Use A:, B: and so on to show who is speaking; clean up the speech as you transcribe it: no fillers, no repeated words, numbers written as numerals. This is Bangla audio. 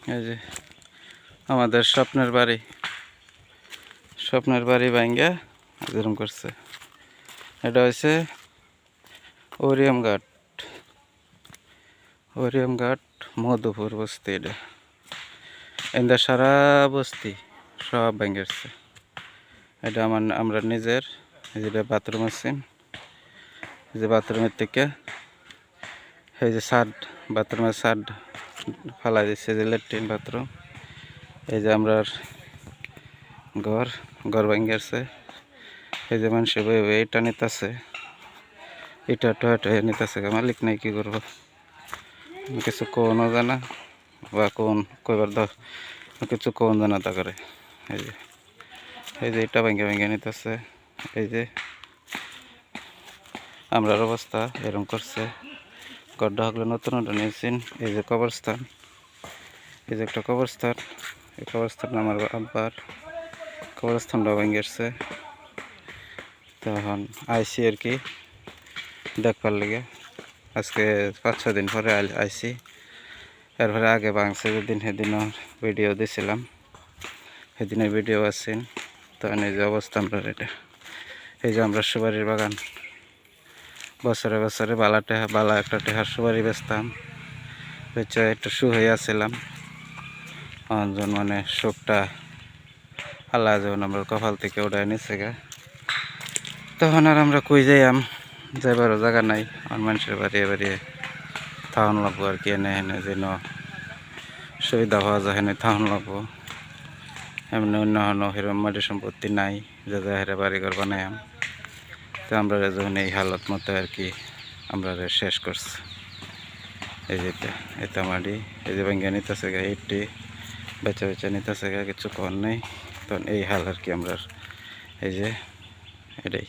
A: এই যে আমাদের স্বপ্নের বাড়ি ভাঙ্গা যেরকম করছে। এটা হচ্ছে ওরিয়াম ঘাট মধুপুর বস্তি। এটা এদের সারা বস্তি সব ভেঙেছে। এটা আমরা নিজের যেটা বাথরুম আছে, যে বাথরুমের থেকে এই যে বাথরুমের সাদ ফালাই দিচ্ছে, যে ল্যাট্রিন বাথরুম। এই যে আমরা ঘর ভেঙেছে। এই যে মানুষ এটা নিতেছে, এটা নিতেছে। মালিক নাই, কি করবো, কিছু কোনও জানা বা কোন কইবার কিছু কোন জানা তা করে। এই যে এটা ভেঙে নিতেছে। এই যে আমরার অবস্থা এরকম করছে। গড্ডা হকলে নতুন নিয়েছেন। এই যে কবরস্থান, এই যে একটা কবরস্থান। এই কবরস্থান আমার আব্বার কবরস্থানটা ভেঙেছে। তখন আইসি আর কি দেখবার লেগে। আজকে 5-6 দিন পরে আইসি। এরপরে আগে ভাঙছে যেদিন, সেদিনও ভিডিও দিয়েছিলাম, সেদিনের ভিডিও আছেন। তখন এই যে অবস্থা আমরা এটা। এই যে আমরা সুপারির বাগান, বছরে বছরে বালা একটা টেহার সুপারি বেচতাম, বেচে একটু শু হয়ে আসছিলাম। মানে শোকটা আল্লাহ যখন আমরা কপাল থেকে ওটাই নিচ্ছে গা, তখন আর আমরা কই যাইবারও জায়গা নাই। আর মানুষের বাড়িয়ে থাউন লাগবো আর কি। এনে যেন সুবিধা পাওয়া যায়, এনে থাউন লাগবো। এমনি অন্য সেরকম মাটি সম্পত্তি নাই যে হেরে বাড়িঘর বানাইম। তো আমরা যখন এই হালত মতো আর কি আমরা শেষ করছি। এই যে এটা মাটি, এই যে ভেঙে নিতেছে গা, ইটটি বেচা নিতেছে গা, কিছু কর নেই। তখন এই হাল আর কি আমরা। এই যে এটাই।